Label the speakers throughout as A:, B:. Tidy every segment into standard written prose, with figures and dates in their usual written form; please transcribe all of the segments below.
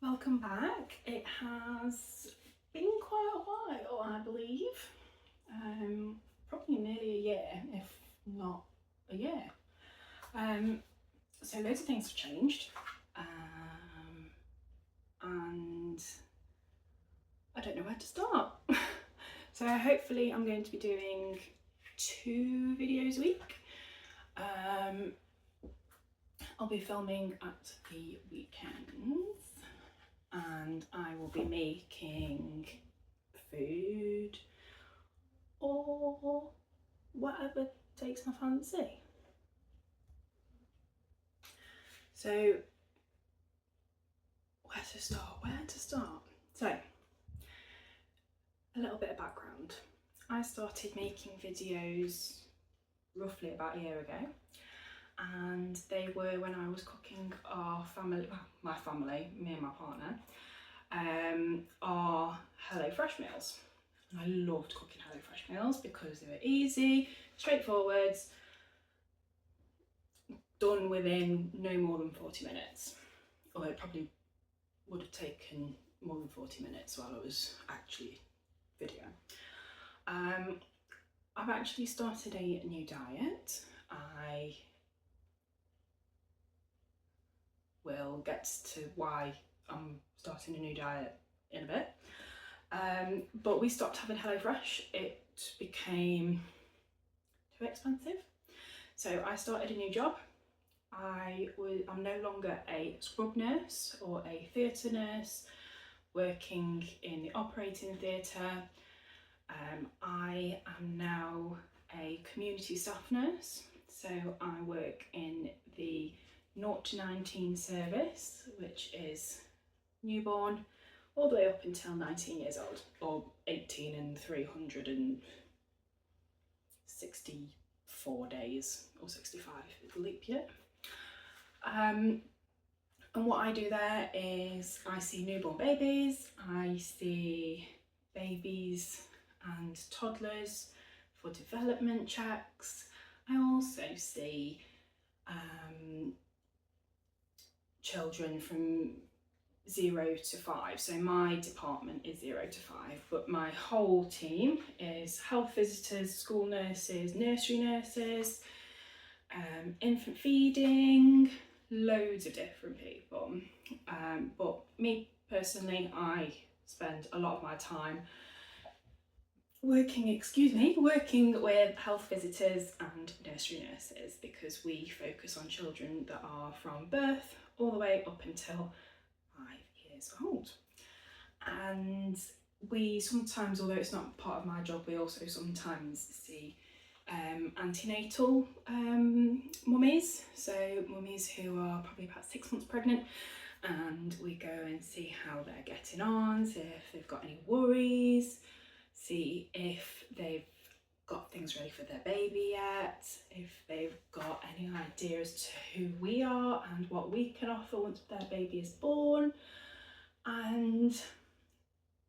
A: Welcome back. It has been quite a while, I believe. Probably nearly a year, if not a year. So loads of things have changed. And I don't know where to start. So hopefully I'm going to be doing 2 videos a week. I'll be filming at the weekends and I will be making food or whatever takes my fancy. So where to start? So a little bit of background. I started making videos roughly about a year ago, and they were when I was cooking my family, me and my partner, our HelloFresh meals. And I loved cooking HelloFresh meals because they were easy, straightforward, done within no more than 40 minutes. Or it probably would have taken more than 40 minutes while I was actually videoing. I've actually started a new diet. I will get to why I'm starting a new diet in a bit. But we stopped having HelloFresh. It became too expensive. So I started a new job. I'm no longer a scrub nurse or a theatre nurse working in the operating theatre. I am now a community staff nurse. So I work in the 0 to 19 service, which is newborn all the way up until 19 years old, or 18 and 364 days, or 65 if the leap year. And what I do there is I see newborn babies, I see babies and toddlers for development checks. I also see children from 0 to 5. So my department is 0 to 5, but my whole team is health visitors, school nurses, nursery nurses, infant feeding, loads of different people. But me personally, I spend a lot of my time working with health visitors and nursery nurses, because we focus on children that are from birth all the way up until 5 years old. And we sometimes, although it's not part of my job, we also sometimes see antenatal mummies, so mummies who are probably about 6 months pregnant, and we go and see how they're getting on, see if they've got any worries, see if they've got things ready for their baby yet, if they've got any idea as to who we are and what we can offer once their baby is born. And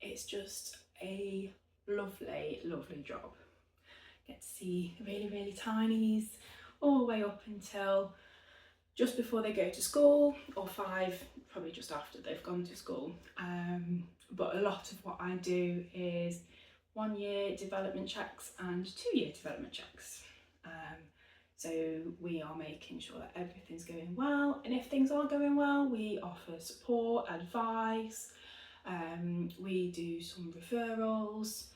A: it's just a lovely, lovely job. Get to see really, really tinies all the way up until just before they go to school, or 5, probably just after they've gone to school. But a lot of what I do is 1 year development checks and 2 year development checks. So we are making sure that everything's going well, and if things are going well, we offer support, advice, we do some referrals.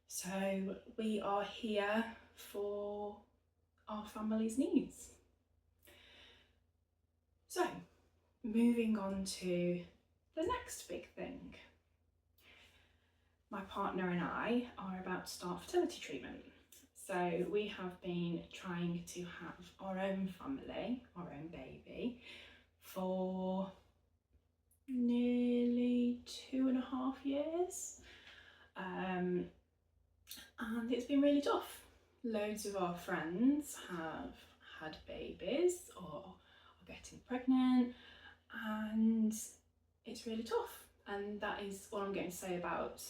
A: So we are here for our family's needs. So moving on to the next big thing. My partner and I are about to start fertility treatment. So we have been trying to have our own family, our own baby, for nearly 2.5 years. And it's been really tough. Loads of our friends have had babies or are getting pregnant, and it's really tough. And that is all I'm going to say about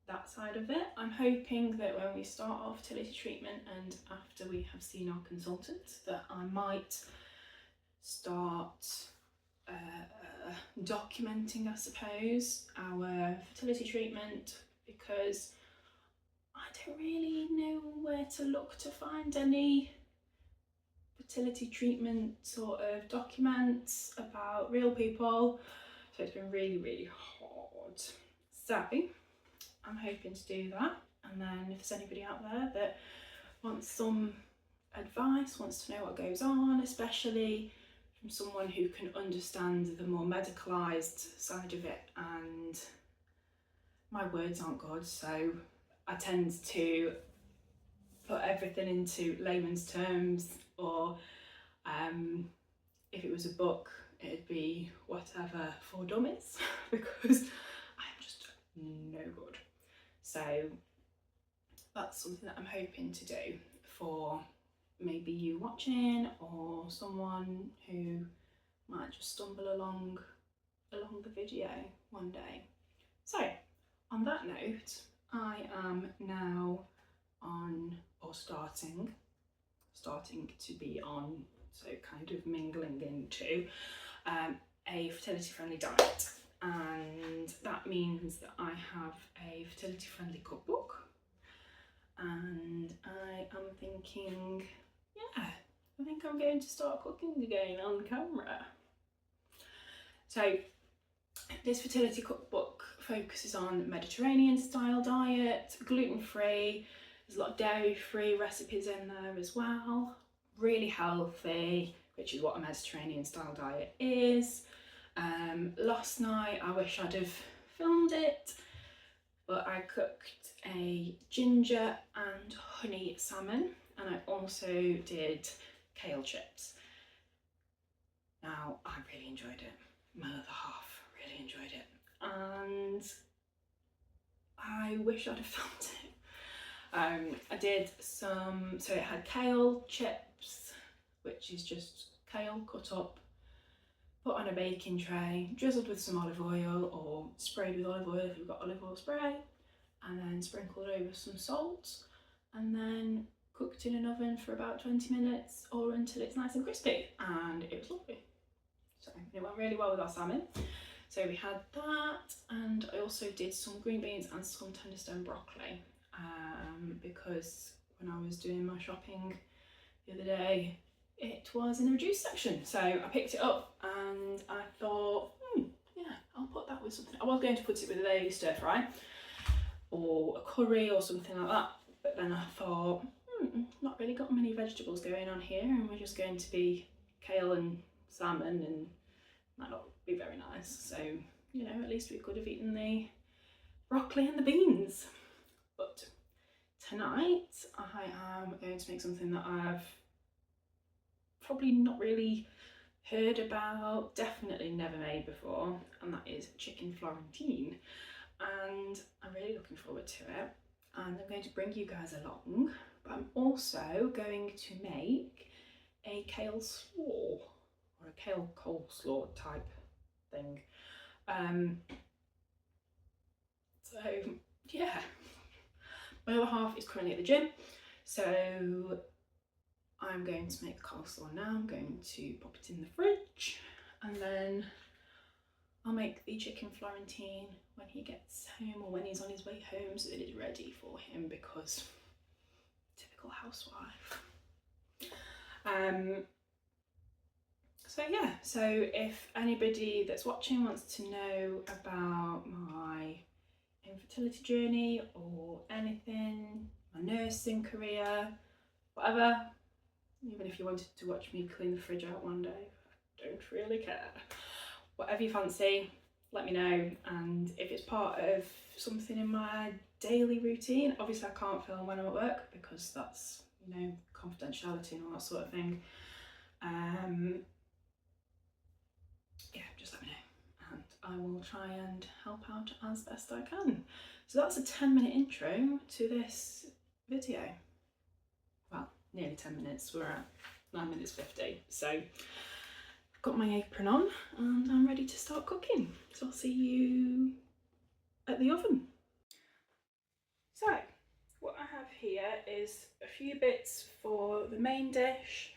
A: that side of it. I'm hoping that when we start our fertility treatment and after we have seen our consultant, that I might start documenting, I suppose, our fertility treatment, because I don't really know where to look to find any fertility treatment sort of documents about real people. So it's been really, really hard. So I'm hoping to do that. And then if there's anybody out there that wants some advice, wants to know what goes on, especially from someone who can understand the more medicalised side of it, and my words aren't good, so I tend to put everything into layman's terms, or if it was a book, it'd be whatever for dummies because I'm just no good. So that's something that I'm hoping to do for maybe you watching, or someone who might just stumble along the video one day. So on that note, I am now on, or starting to be on, so kind of mingling into a fertility friendly diet, and that means that I have a fertility friendly cookbook, and I am thinking, yeah, I think I'm going to start cooking again on camera. So this fertility cookbook focuses on Mediterranean style diet, gluten-free, there's a lot of dairy-free recipes in there as well, really healthy, which is what a Mediterranean style diet is. Last night I wish I'd have filmed it, but I cooked a ginger and honey salmon, and I also did kale chips. Now, I really enjoyed it. My other half really enjoyed it, and I wish I'd have filmed it. I did some, so it had kale chips, which is just kale cut up, put on a baking tray, drizzled with some olive oil, or sprayed with olive oil if you've got olive oil spray, and then sprinkled over some salt, and then cooked in an oven for about 20 minutes or until it's nice and crispy, and it was lovely. So it went really well with our salmon. So we had that, and I also did some green beans and some tenderstone broccoli, because when I was doing my shopping the other day, it was in the reduced section. So I picked it up and I thought, yeah, I'll put that with something. I was going to put it with a stir fry or a curry or something like that, but then I thought, not really got many vegetables going on here, and we're just going to be kale and salmon, and might not be very nice. So, you know, at least we could have eaten the broccoli and the beans. But tonight I am going to make something that I've probably not really heard about, definitely never made before, and that is chicken Florentine. And I'm really looking forward to it, and I'm going to bring you guys along, but I'm also going to make a Kale Slaw, or a kale coleslaw type thing. So yeah, my other half is currently at the gym, so I'm going to make the coleslaw now. I'm going to pop it in the fridge, and then I'll make the chicken Florentine when he gets home, or when he's on his way home, so that it's ready for him, because typical housewife. So yeah, so if anybody that's watching wants to know about my infertility journey or anything, my nursing career, whatever, even if you wanted to watch me clean the fridge out one day, don't really care. Whatever you fancy, let me know, and if it's part of something in my daily routine, obviously I can't film when I'm at work because that's, you know, confidentiality and all that sort of thing. Yeah, just let me know and I will try and help out as best I can. So that's a 10-minute intro to this video. Well, nearly 10 minutes, we're at 9 minutes 50. So I've got my apron on and I'm ready to start cooking. So I'll see you at the oven. So what I have here is a few bits for the main dish,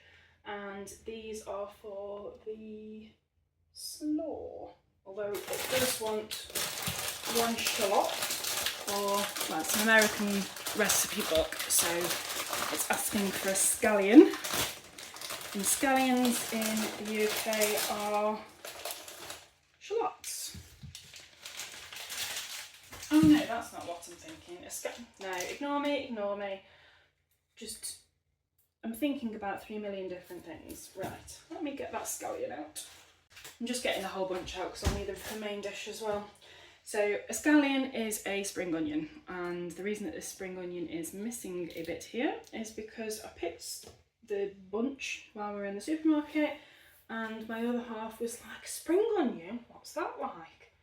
A: and these are for the Slaw. Although it does want 1 shallot, or, well, it's an American recipe book, so it's asking for a scallion. And scallions in the UK are shallots. Oh no, that's not what I'm thinking. No, ignore me. Just, I'm thinking about 3 million different things. Right, let me get that scallion out. I'm just getting the whole bunch out because I'll need them for the main dish as well. So a scallion is a spring onion, and the reason that this spring onion is missing a bit here is because I picked the bunch while we were in the supermarket, and my other half was like, spring onion? What's that like?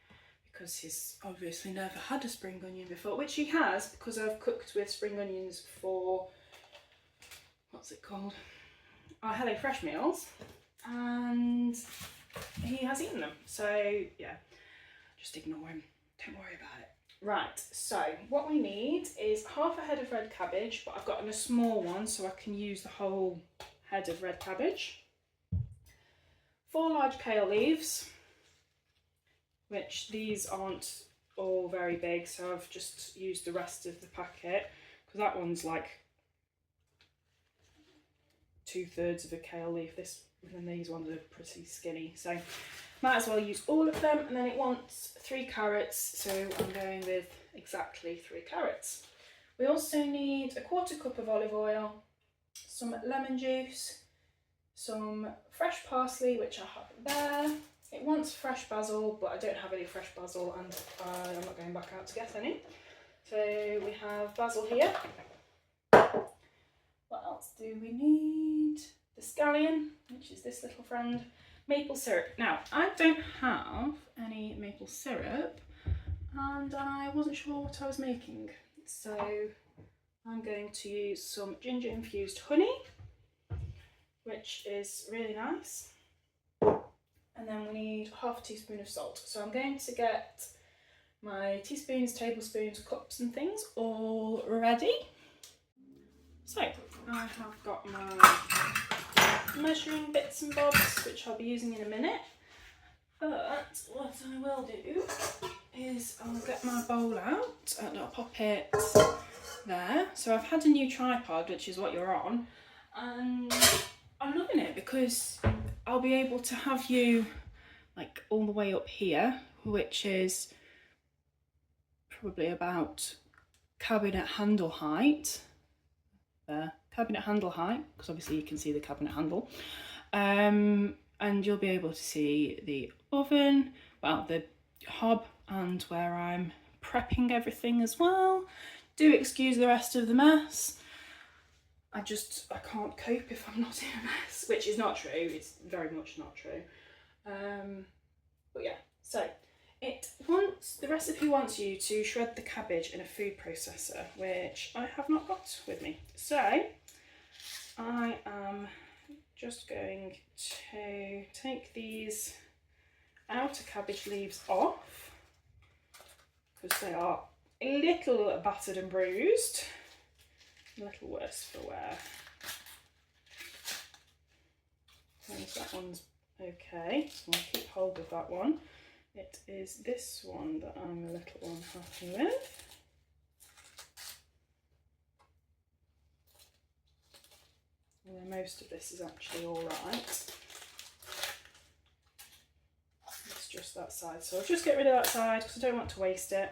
A: Because he's obviously never had a spring onion before, which he has because I've cooked with spring onions for, what's it called? Our Hello Fresh meals, and he has eaten them. So yeah, just ignore him. Don't worry about it. Right, so what we need is half a head of red cabbage, but I've gotten a small one so I can use the whole head of red cabbage. 4 large kale leaves, which these aren't all very big, so I've just used the rest of the packet because that one's like 2/3 of a kale leaf. And these ones are pretty skinny, so might as well use all of them. And then it wants 3 carrots, so I'm going with exactly 3 carrots. We also need a 1/4 cup of olive oil, some lemon juice, some fresh parsley, which I have there. It wants fresh basil, but I don't have any fresh basil, and I'm not going back out to get any. So we have basil here. What else do we need? The scallion, which is this little friend. Maple syrup. Now, I don't have any maple syrup, and I wasn't sure what I was making, so I'm going to use some ginger infused honey, which is really nice. And then we need 1/2 teaspoon of salt. So I'm going to get my teaspoons, tablespoons, cups and things all ready. So I have got my measuring bits and bobs, which I'll be using in a minute. But what I will do is I'll get my bowl out and I'll pop it there. So I've had a new tripod, which is what you're on, and I'm loving it because I'll be able to have you like all the way up here, which is probably about cabinet handle height. There, cabinet handle height, because obviously you can see the cabinet handle. And you'll be able to see the oven, well, the hob, and where I'm prepping everything as well. Do excuse the rest of the mess. I can't cope if I'm not in a mess, which is not true. It's very much not true. But yeah, so the recipe wants you to shred the cabbage in a food processor, which I have not got with me. So I am just going to take these outer cabbage leaves off because they are a little battered and bruised, a little worse for wear. That one's okay, so I'll keep hold of that one. It is this one that I'm a little unhappy with. Although most of this is actually all right. It's just that side, so I'll just get rid of that side because I don't want to waste it.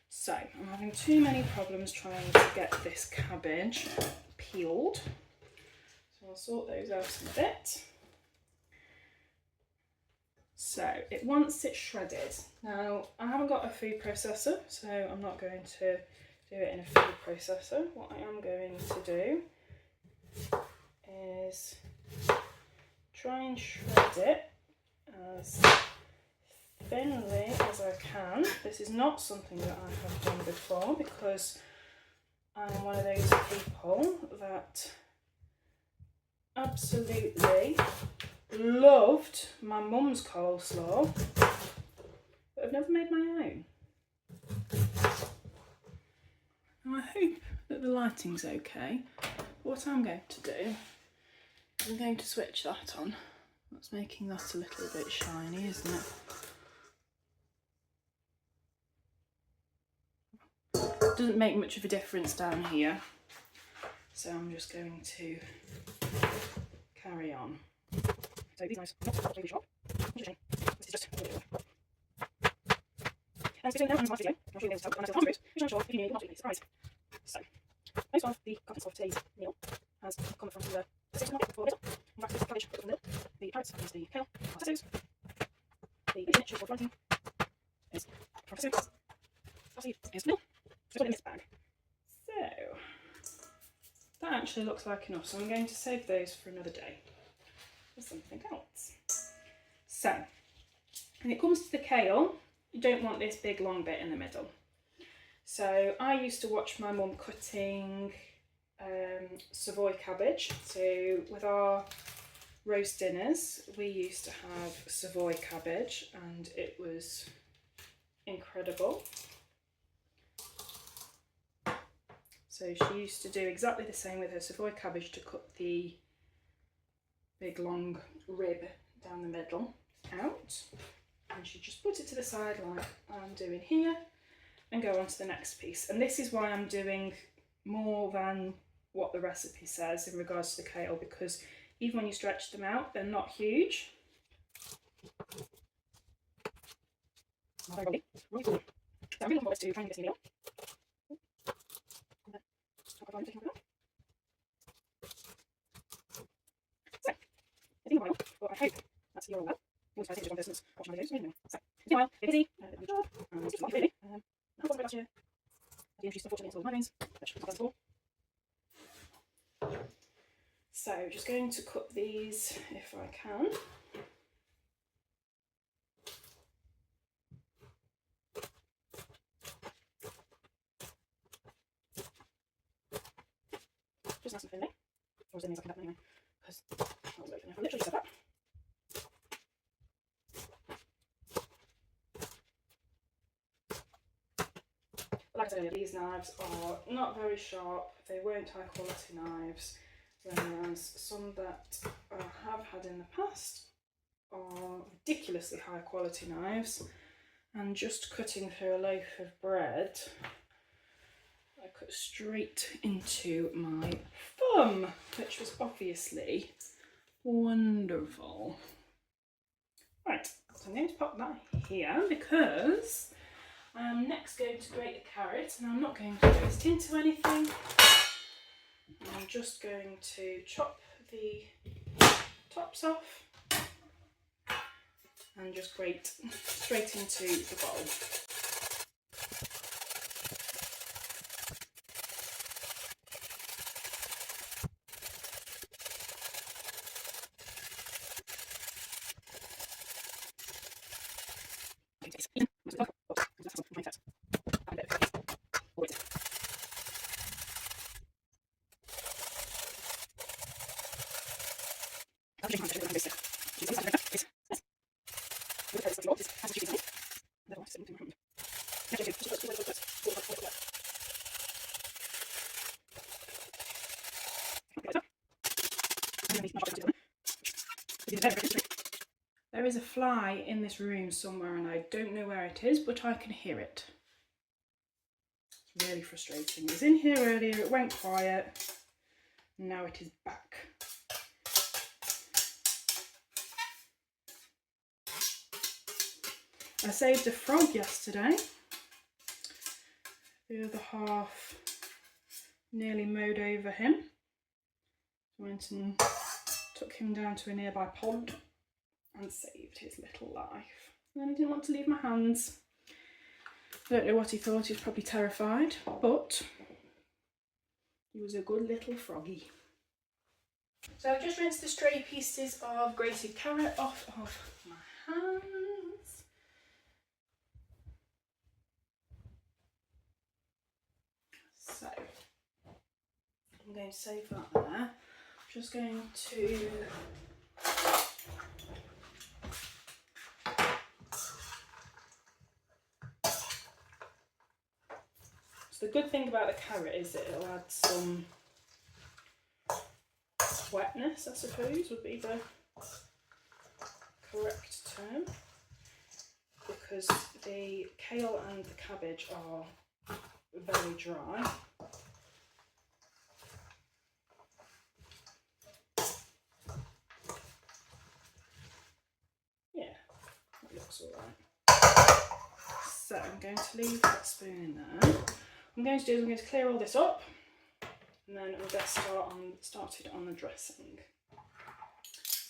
A: So I'm having too many problems trying to get this cabbage peeled, so I'll sort those out in a bit. So it wants it shredded. Now I haven't got a food processor, so I'm not going to do it in a food processor. What I am going to do is try and shred it as thinly as I can. This is not something that I have done before because I'm one of those people that absolutely loved my mum's coleslaw, but I've never made my own. Now I hope that the lighting's okay. What I'm going to do is I'm going to switch that on That's making that a little bit shiny, isn't it? Doesn't make much of a difference down here, so I'm just going to carry on. So these knives are not really sharp. This is just a little bit. And between now and my video, I'll show you the other stuff, and which I'm sure if you knew, you're not really surprised. So, most of the contents of today's meal has come from the potato market for little. In fact, the cabbage put from the carrots is the kale, potatoes, the baby spinach for Florentine is potatoes, sausage is milk. So put it in this bag. So that actually looks like enough, so I'm going to save those for another day for something else. So when it comes to the kale, you don't want this big long bit in the middle. So I used to watch my mum cutting Savoy cabbage. So with our roast dinners, we used to have Savoy cabbage, and it was incredible. So she used to do exactly the same with her Savoy cabbage, to cut the big long rib down the middle out, and she just put it to the side like I'm doing here and go on to the next piece. And this is why I'm doing more than what the recipe says in regards to the kale, because even when you stretch them out, they're not huge. So I'm really looking forward to trying this meal. So, it's been a while, but I hope that's you're all well. I think it's one person that's watching my videos, anyway. So, it's been a while, been busy, a bit of a job, and it's just life really. I had one last year. I introduced unfortunately into all the migraines, which is not before. So, just going to cut these if I can. Just nice and thinly. Or as thin as I can get anyway, because I was opening. I literally said that. Like I said earlier, these knives are not very sharp. They weren't high quality knives, whereas some that I have had in the past are ridiculously high quality knives. And just cutting through a loaf of bread, I cut straight into my thumb, which was obviously wonderful. Right, so I'm going to pop that here because I'm next going to grate the carrot, and I'm not going to roast into anything. I'm just going to chop the tops off and just grate straight into the bowl. There is a fly in this room somewhere and I don't know where it is, but I can hear it. It's really frustrating. It was in here earlier, it went quiet, and now it is back. I saved a frog yesterday. The other half nearly mowed over him. Went and took him down to a nearby pond and saved his little life. And then he didn't want to leave my hands. I don't know what he thought, he was probably terrified, but he was a good little froggy. So I've just rinsed the stray pieces of grated carrot off of my hands. So I'm going to save that there. I'm just going to so the good thing about the carrot is that it'll add some wetness, I suppose, would be the correct term, because the kale and the cabbage are very dry. Yeah, that looks all right. So I'm going to leave that spoon in there. What I'm going to do is I'm going to clear all this up, and then I'm going to started on the dressing.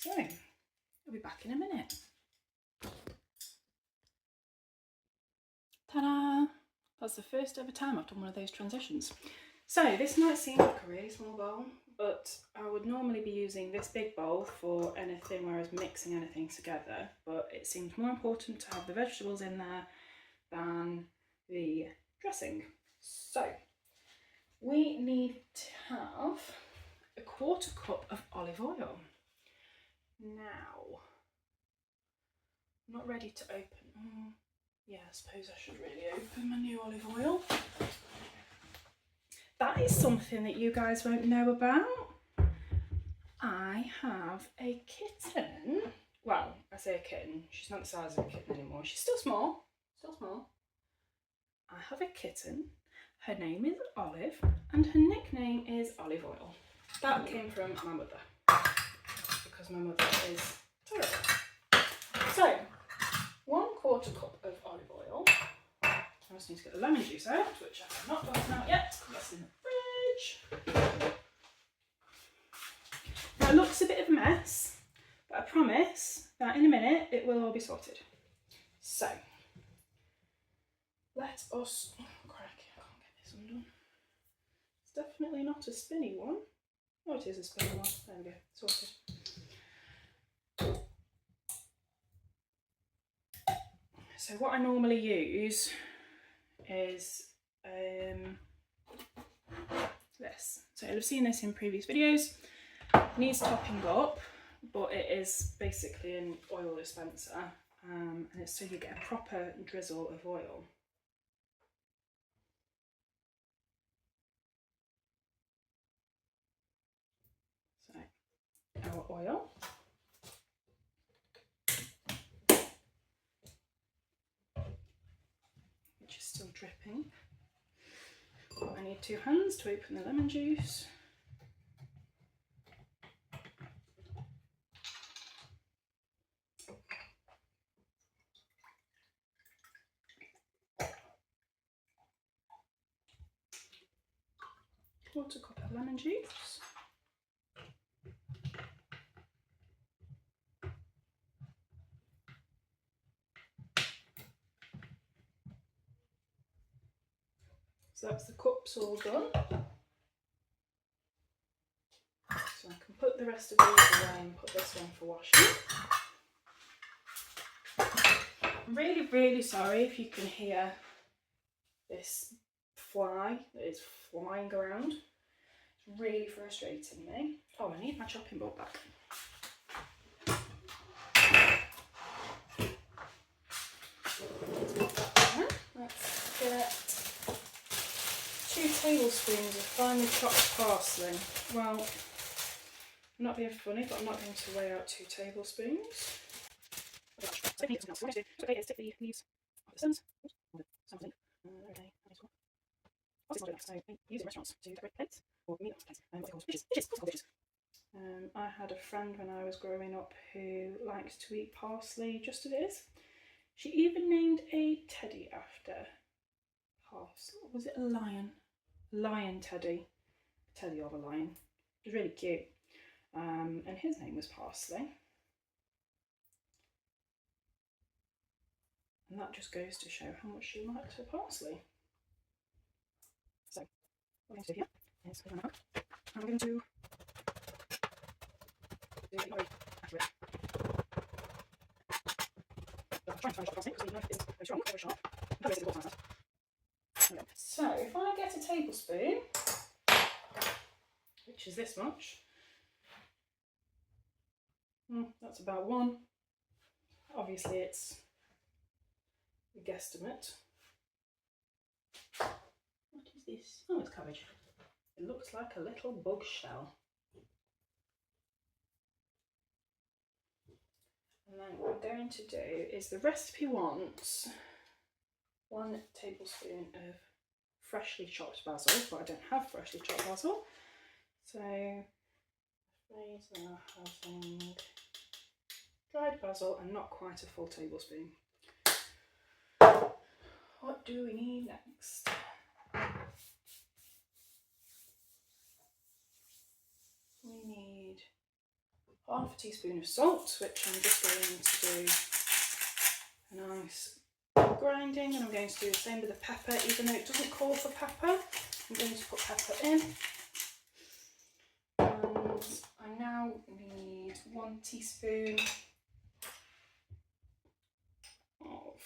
A: So I'll be back in a minute. Ta-da! That's the first ever time I've done one of those transitions. So this might seem like a really small bowl, but I would normally be using this big bowl for anything where I was mixing anything together, but it seems more important to have the vegetables in there than the dressing. So we need to have a 1/4 cup of olive oil. Now, I'm not ready to open. Yeah, I suppose I should really open my new olive oil. That is something that you guys won't know about. I have a kitten. Well, I say a kitten. She's not the size of a kitten anymore. She's still small. I have a kitten. Her name is Olive, and her nickname is Olive Oil. That came from my mother, because my mother is terrible. So, 1/4 cup of olive oil. I just need to get the lemon juice out, which I have not gotten out yet. That's in the fridge. Now it looks a bit of a mess, but I promise that in a minute it will all be sorted. So, let us, oh crikey, I can't get this undone. It's definitely not a spinny one. Oh, it is a spinny one. There we go, sorted. So what I normally use is this. So you'll have seen this in previous videos. It needs topping up, but it is basically an oil dispenser, and it's so you get a proper drizzle of oil. So our oil. Which is still dripping. I need 2 hands to open the lemon juice. Quarter cup of lemon juice. So that's the cups all done. So I can put the rest of these away and put this one for washing. I'm really, really sorry if you can hear this fly that is flying around. It's really frustrating me. Oh, I need my chopping board back. Let's get 2 tablespoons of finely chopped parsley. Well, I'm not being funny, but I'm not going to weigh out 2 tablespoons. Stick the leaves off the stems. Something. Okay. So use in restaurants to decorate plates or meal plates. Dishes. I had a friend when I was growing up who liked to eat parsley just as it is. She even named a teddy after parsley. Was it a lion? Lion teddy. A teddy of a lion. It was really cute. And his name was Parsley. And that just goes to show how much she liked her parsley. So, what I'm going to do here is put it on. I'm going to do the oil after it. I'm trying to find a parsley because the knife is very strong, very sharp. Okay. So, if I get a tablespoon, which is this much, that's about 1. Obviously, it's a guesstimate. What is this? Oh, it's cabbage. It looks like a little bug shell. And then what I'm going to do is, the recipe wants 1 tablespoon of freshly chopped basil, but I don't have freshly chopped basil. So these are having dried basil and not quite a full tablespoon. What do we need next? We need half a teaspoon of salt, which I'm just going to do a nice grinding, and I'm going to do the same with the pepper. Even though it doesn't call for pepper, I'm going to put pepper in. And I now need 1 teaspoon of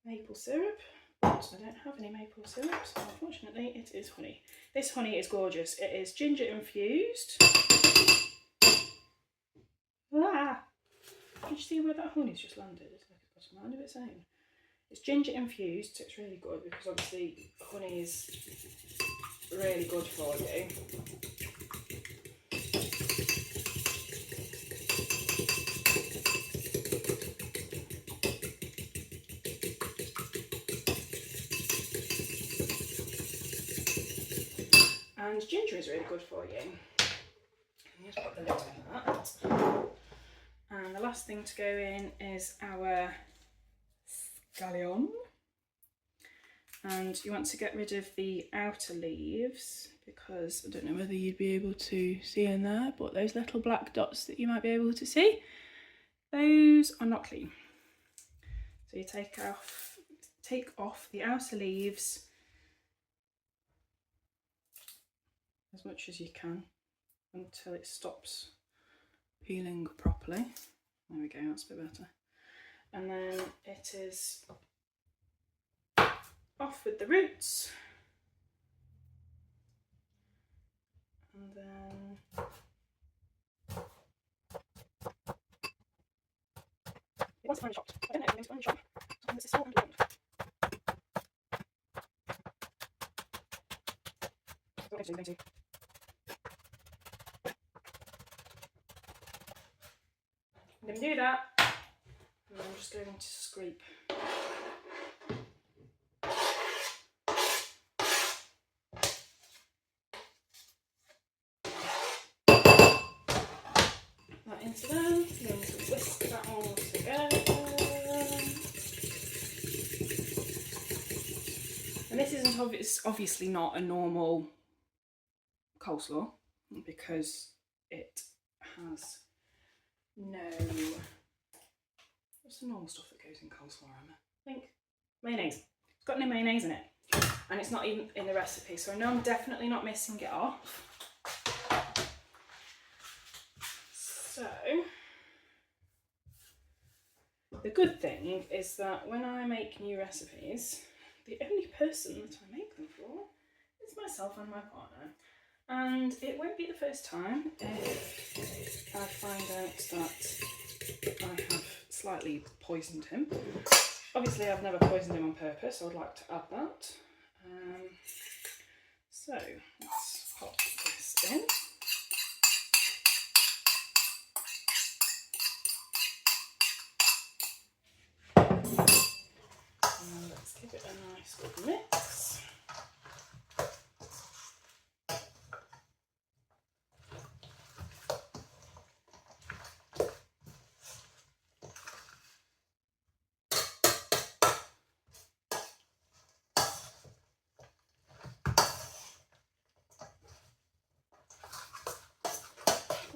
A: maple syrup, but I don't have any maple syrup, so unfortunately it is honey. This honey is gorgeous. It is ginger infused. Ah! Did you see where that honey's just landed? It's like it's got a mind of its own. It's ginger infused, so it's really good because obviously honey is really good for you. And ginger is really good for you. I'm going to put the lid on that. And the last thing to go in is our scallion. And you want to get rid of the outer leaves, because I don't know whether you'd be able to see in there, but those little black dots that you might be able to see, those are not clean. So you take off the outer leaves as much as you can until it stops peeling properly. There we go, that's a bit better. And then it is off with the roots. And then it wants finely chopped. I don't know if I'm going to finely chop something that's small and round. So what I'm going to do. I'm going to do that, and I'm just going to scrape. That into there, I'm going to whisk that all together. And this isn't obviously not a normal coleslaw, because it has no, what's the normal stuff that goes in coleslaw, Emma? I think mayonnaise. It's got no mayonnaise in it, and it's not even in the recipe, so I know I'm definitely not missing it off. So the good thing is that when I make new recipes, the only person that I make them for is myself and my partner. And it won't be the first time if I find out that I have slightly poisoned him. Obviously I've never poisoned him on purpose, so I'd like to add that. So let's pop this in. And let's give it a nice good mix.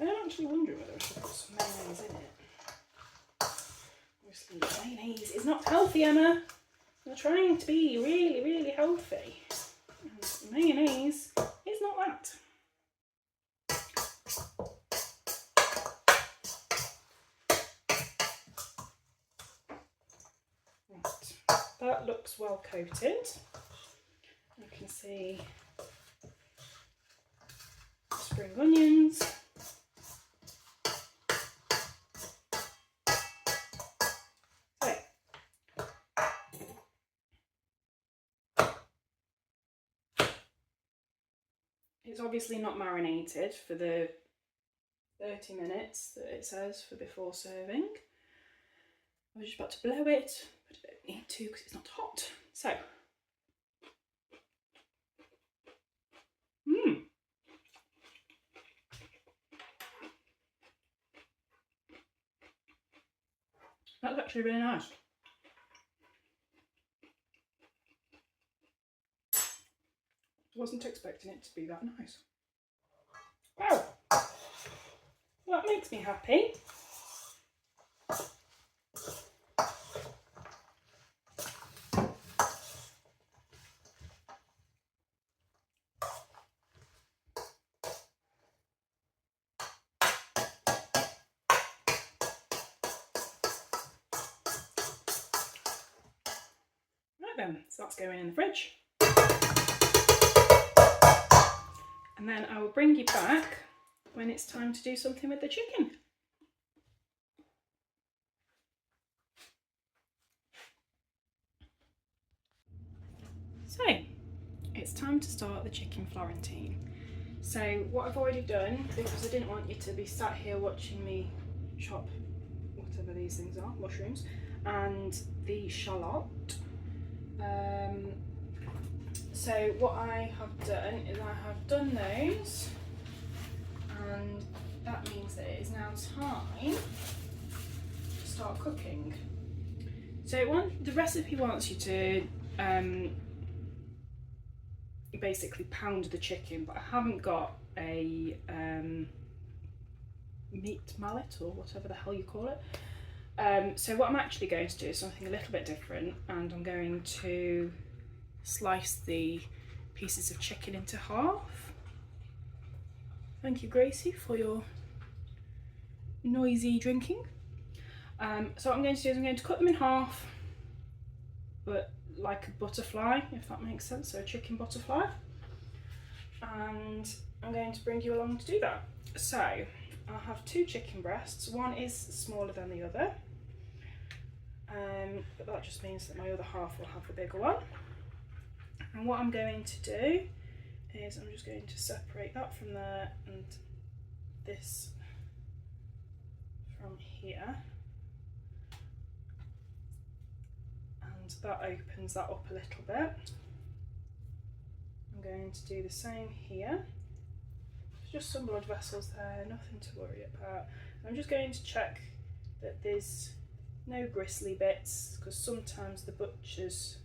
A: I'm actually wondering whether I should put some mayonnaise in it. Obviously, mayonnaise is not healthy, Emma. We're trying to be really, really healthy. And mayonnaise is not that. Right. That looks well coated. You can see spring onions. It's obviously not marinated for the 30 minutes that it says for before serving. I was just about to blow it, but I don't need to because it's not hot. So, that's actually really nice. I wasn't expecting it to be that nice. Wow, well, that makes me happy. Right then, so that's going in the fridge. And then I will bring you back when it's time to do something with the chicken. So, it's time to start the chicken Florentine. So what I've already done, because I didn't want you to be sat here watching me chop whatever these things are, mushrooms, and the shallot. So what I have done is I have done those, and that means that it is now time to start cooking. So the recipe wants you to basically pound the chicken, but I haven't got a meat mallet or whatever the hell you call it. So what I'm actually going to do is something a little bit different, and I'm going to slice the pieces of chicken into half. Thank you, Gracie, for your noisy drinking. So what I'm going to do is I'm going to cut them in half, but like a butterfly, if that makes sense, so a chicken butterfly. And I'm going to bring you along to do that. So I have 2 chicken breasts. One is smaller than the other, but that just means that my other half will have the bigger one. And what I'm going to do is I'm just going to separate that from there and this from here. And that opens that up a little bit. I'm going to do the same here. Just some blood vessels there, nothing to worry about. I'm just going to check that there's no gristly bits, because sometimes the butchers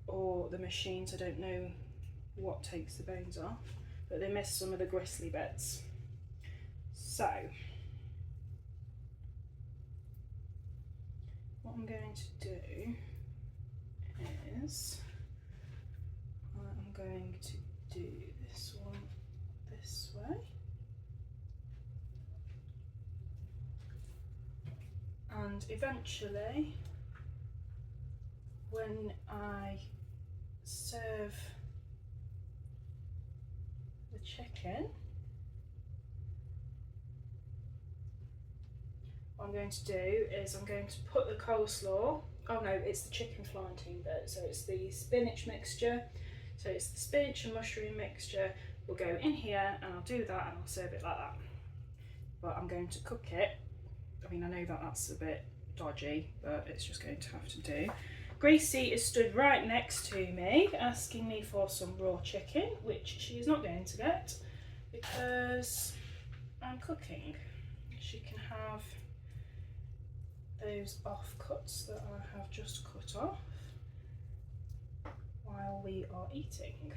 A: or the machines, I don't know what takes the bones off, but they miss some of the gristly bits. So what I'm going to do is I'm going to do this one this way, and eventually when I serve the chicken, what I'm going to do is I'm going to put the coleslaw, oh no, it's the chicken Florentine bit, so it's the spinach mixture, so it's the spinach and mushroom mixture will go in here, and I'll do that and I'll serve it like that. But I'm going to cook it. I mean, I know that that's a bit dodgy, but it's just going to have to do. Gracie is stood right next to me asking me for some raw chicken, which she is not going to get because I'm cooking. She can have those offcuts that I have just cut off while we are eating.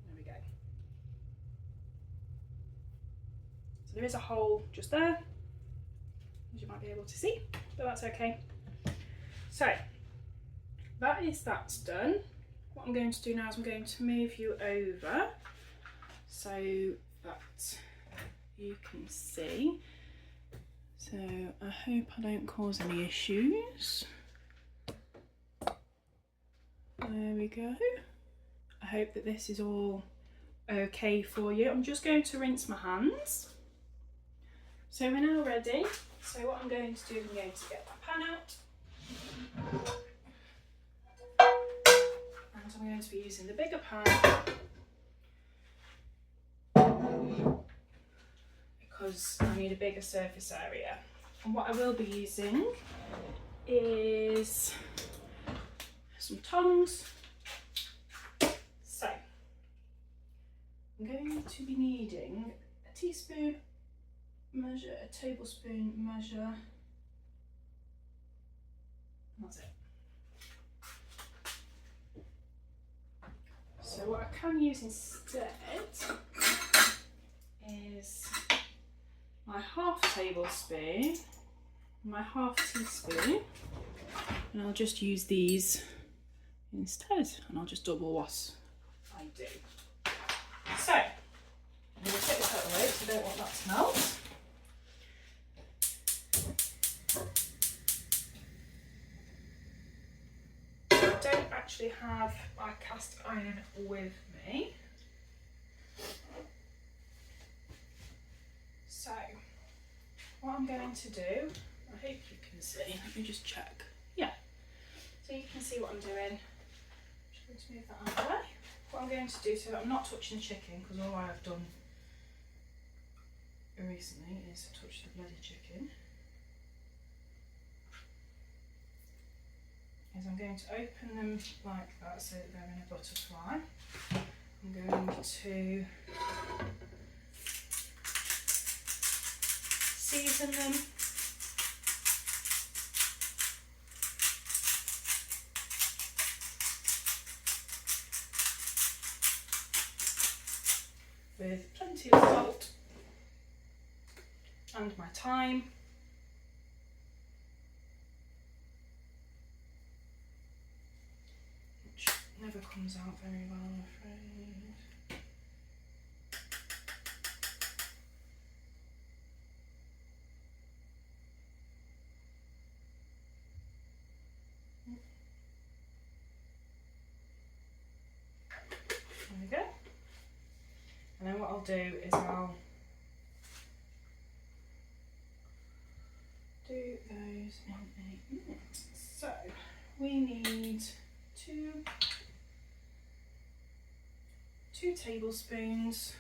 A: There we go. So there is a hole just there, as you might be able to see, but that's okay. So that's done. What I'm going to do now is I'm going to move you over so that you can see. So I hope I don't cause any issues. There we go. I hope that this is all okay for you. I'm just going to rinse my hands. So we're now ready So what I'm going to do, I'm going to get that pan out. And I'm going to be using the bigger pan because I need a bigger surface area. And what I will be using is some tongs. So I'm going to be needing a teaspoon measure, a tablespoon measure, and that's it. So what I can use instead is my half tablespoon, my half teaspoon, and I'll just use these instead, and I'll just double what I do. So I'm going to take this out of the way because I don't want that to melt. I don't actually have my cast iron with me. So what I'm going to do, I hope you can see, let me just check. Yeah, so you can see what I'm doing. I'm just going to move that out of the way. What I'm going to do, so I'm not touching the chicken because all I've done recently is touch the bloody chicken. Is I'm going to open them like that so that they're in a butterfly. I'm going to season them. With plenty of salt and my thyme. Which never comes out very well, I'm afraid. There we go. And then what I'll do is I'll do those in a minute. So we need two tablespoons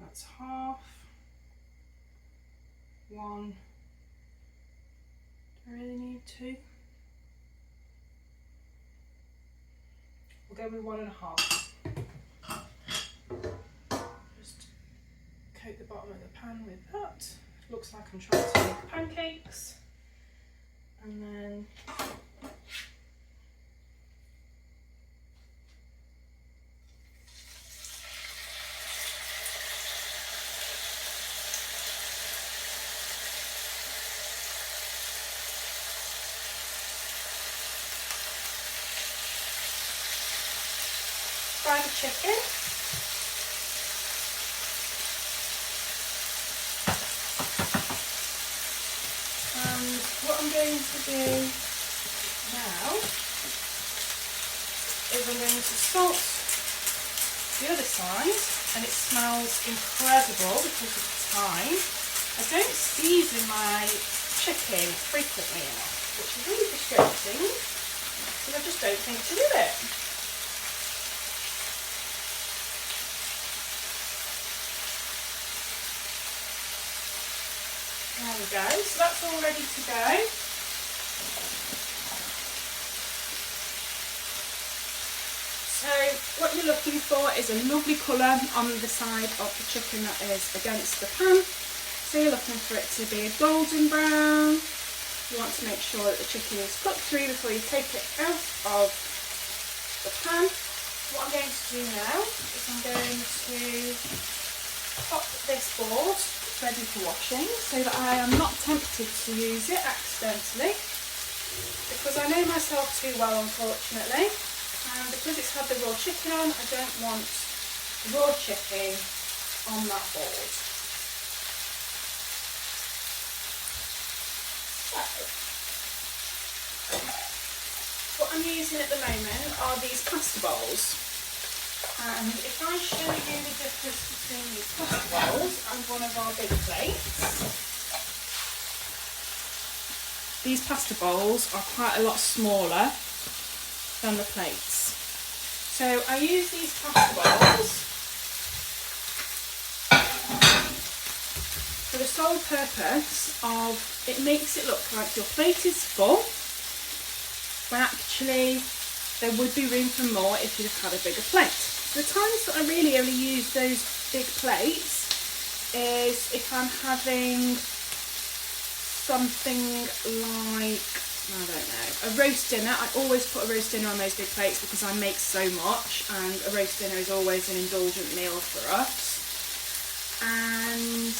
A: that's half, one, do I really need two? We'll go with 1.5. Just coat the bottom of the pan with that. Looks like I'm trying to make pancakes. And then fry the chicken. And what I'm going to do now is I'm going to salt the other side, and it smells incredible because of the thyme. I don't season my chicken frequently enough, which is really frustrating because I just don't think to do it. There we go, so that's all ready to go. So what you're looking for is a lovely colour on the side of the chicken that is against the pan. So you're looking for it to be a golden brown. You want to make sure that the chicken is cooked through before you take it out of the pan. What I'm going to do now is I'm going to pop this board ready for washing so that I am not tempted to use it accidentally, because I know myself too well, unfortunately, and because it's had the raw chicken on, I don't want raw chicken on that board. So what I'm using at the moment are these pasta bowls, and if I show you the difference putting these pasta bowls on one of our big plates. These pasta bowls are quite a lot smaller than the plates. So I use these pasta bowls for the sole purpose of, it makes it look like your plate is full, when actually there would be room for more if you'd have had a bigger plate. The times that I really only use those big plates is if I'm having something like, I don't know, a roast dinner. I always put a roast dinner on those big plates because I make so much, and a roast dinner is always an indulgent meal for us. And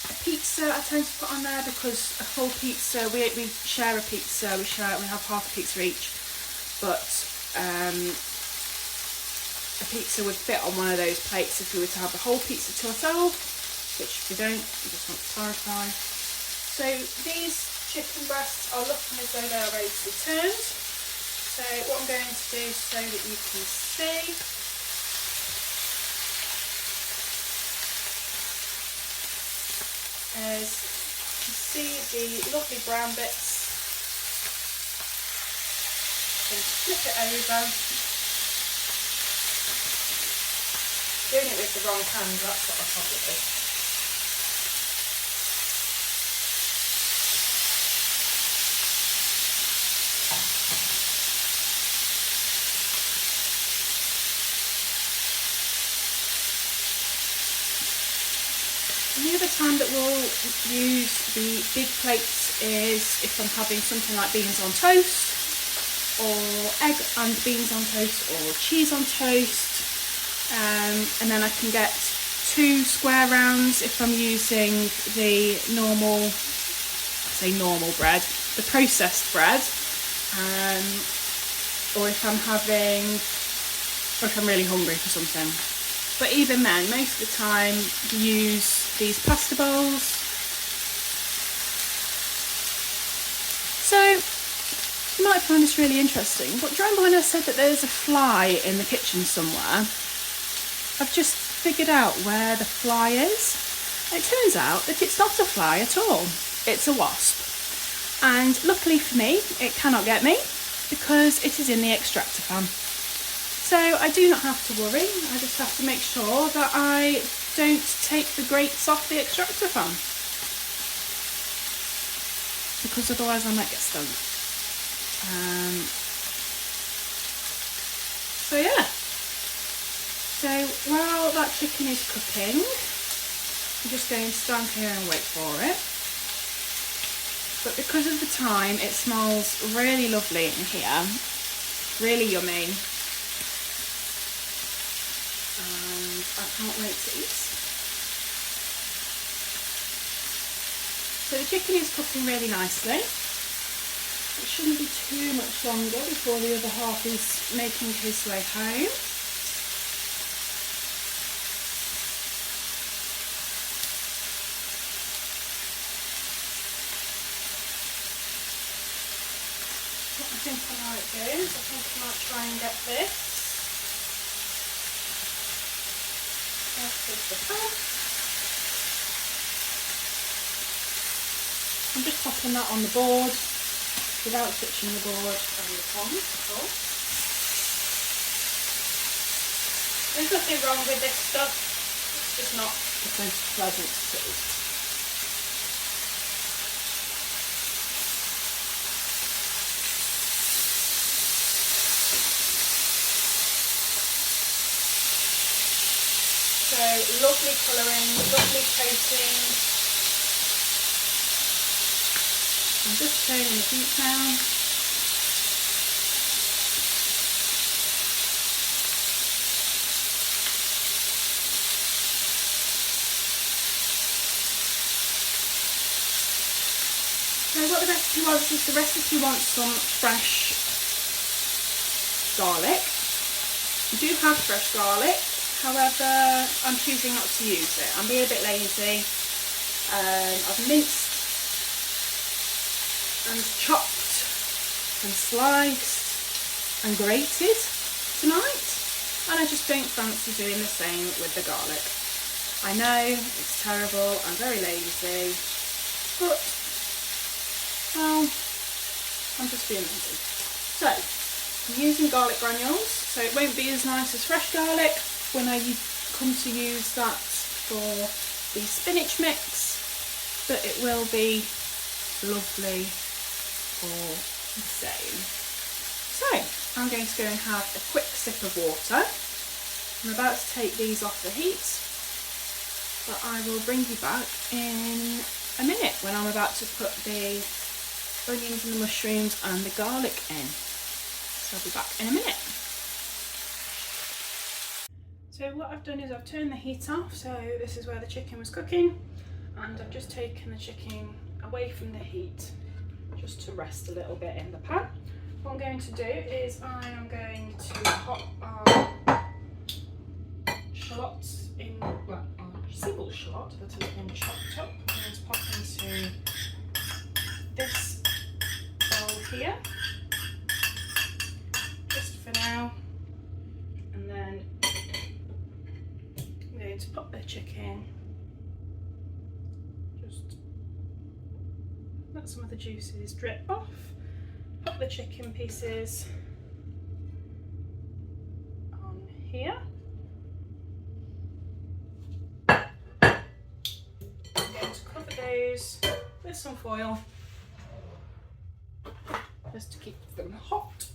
A: a pizza I tend to put on there because a full pizza, we share a pizza, we have half a pizza each, but a pizza would fit on one of those plates if we were to have the whole pizza to ourselves, which we don't, I just want to clarify. So these chicken breasts are looking as though they're ready to be turned. So what I'm going to do so that you can see, is you see the lovely brown bits, and flip it over. Doing it with the wrong hand, that's what I'll probably do. And the other time that we'll use the big plates is if I'm having something like beans on toast, or egg and beans on toast, or cheese on toast. And then I can get 2 square rounds if I'm using the normal, I say normal bread, the processed bread, or if I'm really hungry for something. But even then, most of the time, use these pasta bowls. So, you might find this really interesting, but do you remember when I said that there's a fly in the kitchen somewhere? I've just figured out where the fly is. It turns out that it's not a fly at all. It's a wasp. And luckily for me, it cannot get me because it is in the extractor fan. So I do not have to worry. I just have to make sure that I don't take the grates off the extractor fan, because otherwise I might get stung. So yeah. So while that chicken is cooking, I'm just going to stand here and wait for it. But because of the time, it smells really lovely in here, really yummy. And I can't wait to eat. So the chicken is cooking really nicely. It shouldn't be too much longer before the other half is making his way home. What I think I might do is I think I might try and get this out of the pan. I'm just popping that on the board without touching the board and the pan at all. There's nothing wrong with this stuff, it's just not the most pleasant to eat. So lovely colouring, lovely coating. I'm just turning the heat down. So what the recipe wants is, the recipe wants some fresh garlic. We do have fresh garlic, however I'm choosing not to use it. I'm being a bit lazy. I've minced and chopped and sliced and grated tonight. and I just don't fancy doing the same with the garlic. I know it's terrible, I'm very lazy, but well, I'm just being lazy. So I'm using garlic granules, so it won't be as nice as fresh garlic when I come to use that for the spinach mix, but it will be lovely all the same. So I'm going to go and have a quick sip of water. I'm about to take these off the heat, but I will bring you back in a minute when I'm about to put the onions and the mushrooms and the garlic in. So I'll be back in a minute. So what I've done is I've turned the heat off, so this is where the chicken was cooking, and I've just taken the chicken away from the heat just to rest a little bit in the pan. What I'm going to do is I am going to pop our shallots in, well, a single shallot that has been chopped up. I'm going to pop into this bowl here, just for now, and then I'm going to pop the chicken, just let some of the juices drip off, pop the chicken pieces on here. I'm going to cover those with some foil just to keep them hot.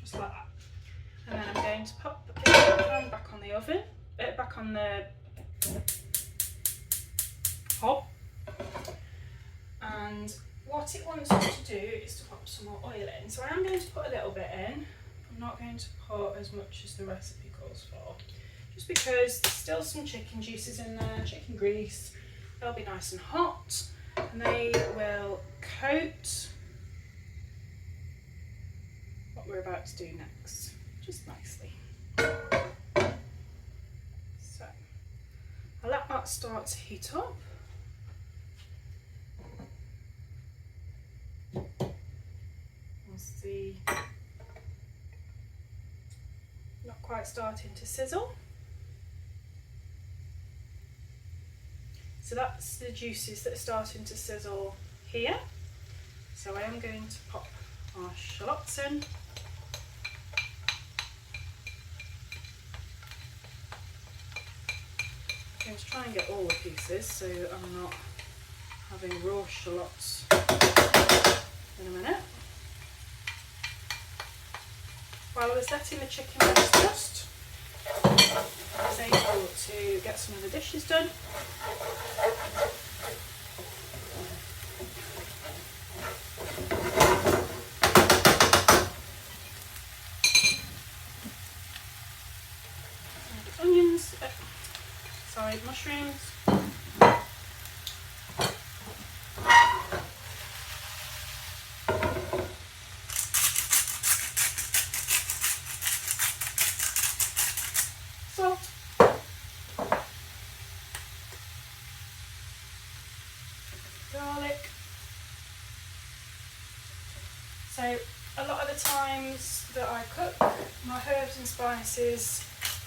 A: Just like that. And then I'm going to pop the pan back on the oven, back on the hob, and what it wants us to do is to pop some more oil in. So I am going to put a little bit in. I'm not going to put as much as the recipe calls for, just because there's still some chicken juices in there, chicken grease. They'll be nice and hot, and they will coat what we're about to do next just nicely. So I'll let that start to heat up. As the not quite starting to sizzle. So that's the juices that are starting to sizzle here. So I am going to pop our shallots in. I'm going to try and get all the pieces so I'm not having raw shallots in a minute. While I was letting the chicken rest just, I was able to get some of the dishes done. Onions, mushrooms. Salt. Garlic. So a lot of the times that I cook, my herbs and spices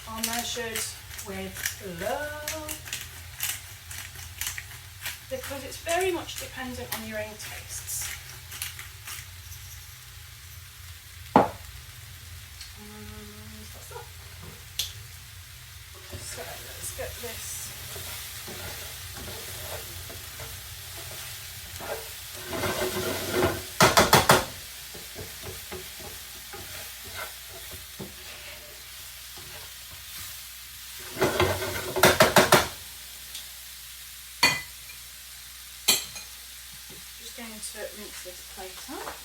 A: are measured with love, because it's very much dependent on your own tastes. So let's get this. Just going to rinse this plate up.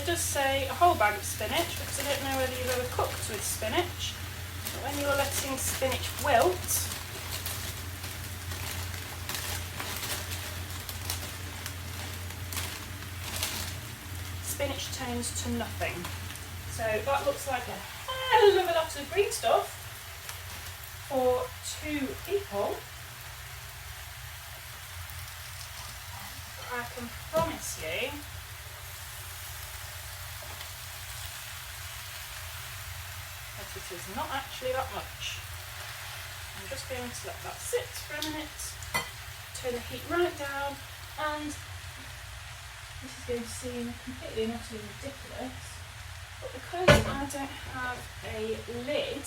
A: it does say a whole bag of spinach, because I don't know whether you've ever cooked with spinach, but when you're letting spinach wilt, spinach turns to nothing. So that looks like a hell of a lot of green stuff for 2 people. I can promise you that it is not actually that much. I'm just going to let that sit for a minute, turn the heat right down, and this is going to seem completely and utterly ridiculous, but because I don't have a lid,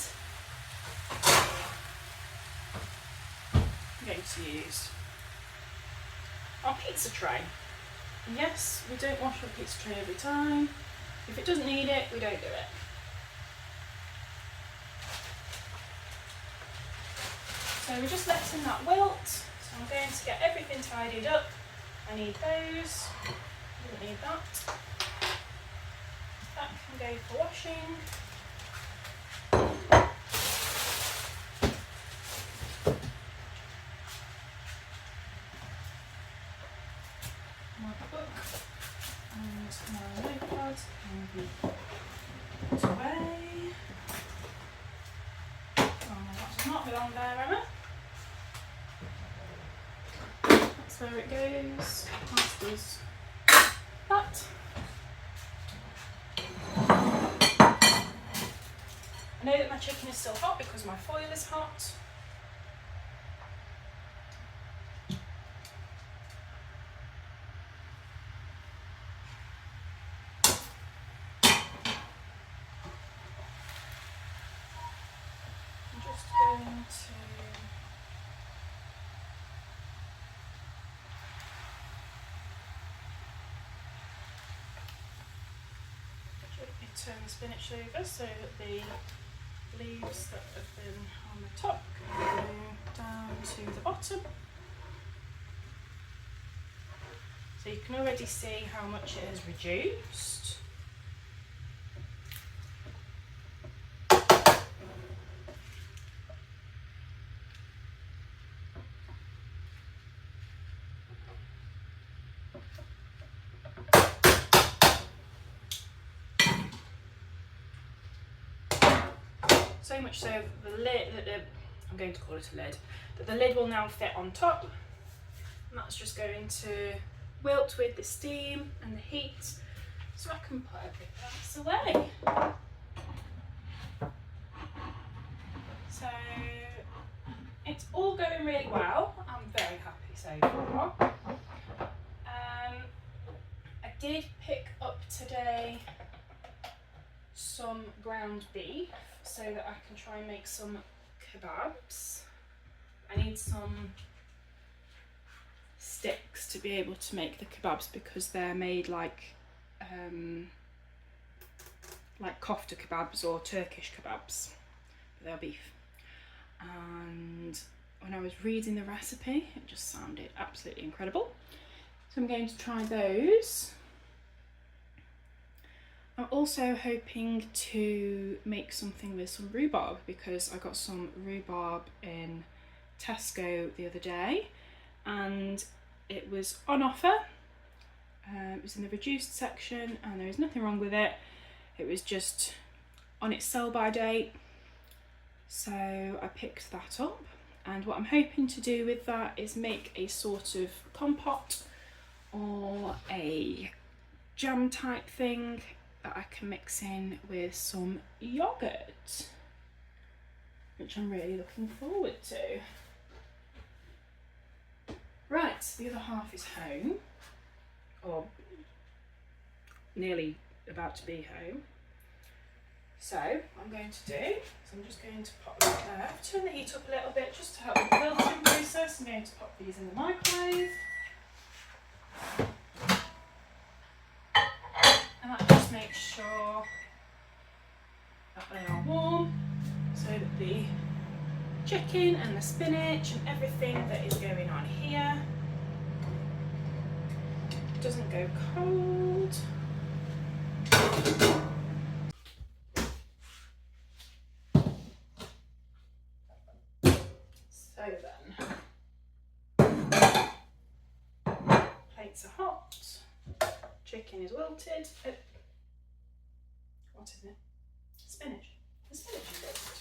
A: I'm going to use our pizza tray. And yes, we don't wash our pizza tray every time. If it doesn't need it, we don't do it. So we're just letting that wilt. So I'm going to get everything tidied up. I need those. I don't need that. That can go for washing. My book and my notepad can be put away. Oh, that does not belong there, Emma. That's where it goes. That does that. I know that my chicken is still hot because my foil is hot. I'm just going to gently turn the spinach over so that the leaves that have been on the top can go down to the bottom. So you can already see how much it has reduced. So much so that the lid, I'm going to call it a lid, that the lid will now fit on top, and that's just going to wilt with the steam and the heat, so I can put everything else away. So it's all going really well. I'm very happy so far. I did pick up today some ground beef so that I can try and make some kebabs. I need some sticks to be able to make the kebabs because they're made like kofta kebabs or Turkish kebabs, but they're beef. And when I was reading the recipe, it just sounded absolutely incredible. So I'm going to try those. I'm also hoping to make something with some rhubarb because I got some rhubarb in Tesco the other day and it was on offer. It was in the reduced section and there was nothing wrong with it. It was just on its sell by date. So I picked that up, and what I'm hoping to do with that is make a sort of compote or a jam type thing that I can mix in with some yogurt, which I'm really looking forward to. Right, the other half is home, or nearly about to be home. So what I'm going to do is I'm just going to pop that there. I've turned the heat up a little bit just to help with the wilting process. I'm going to pop these in the microwave. And that just makes sure that they are warm so that the chicken and the spinach and everything that is going on here doesn't go cold. So then, plates are hot, chicken is wilted. Oh, what is it? Spinach. The spinach is wilted.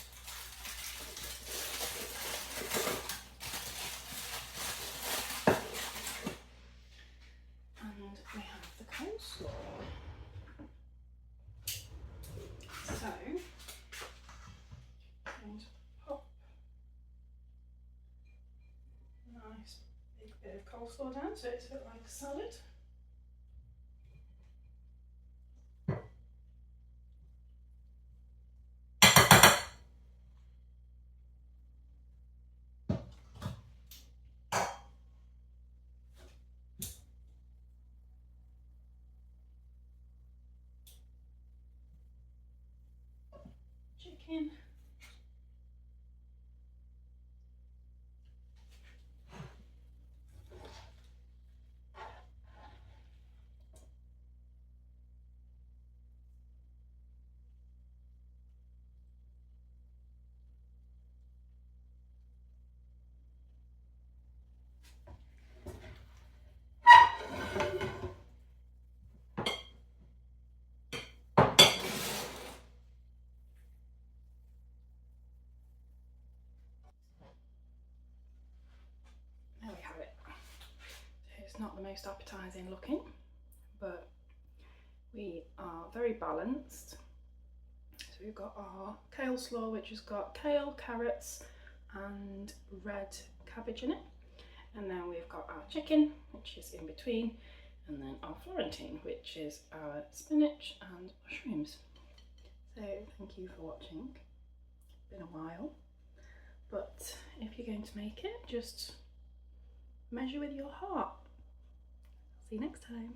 A: And we have the coleslaw. So, and pop a nice big bit of coleslaw down so it's a bit like a salad. Chicken. There we have it. It's not the most appetising looking, but we are very balanced. So we've got our kale slaw, which has got kale, carrots and red cabbage in it. And then we've got our chicken, which is in between, and then our Florentine, which is our spinach and mushrooms. So thank you for watching. It's been a while, but if you're going to make it, just measure with your heart. See you next time.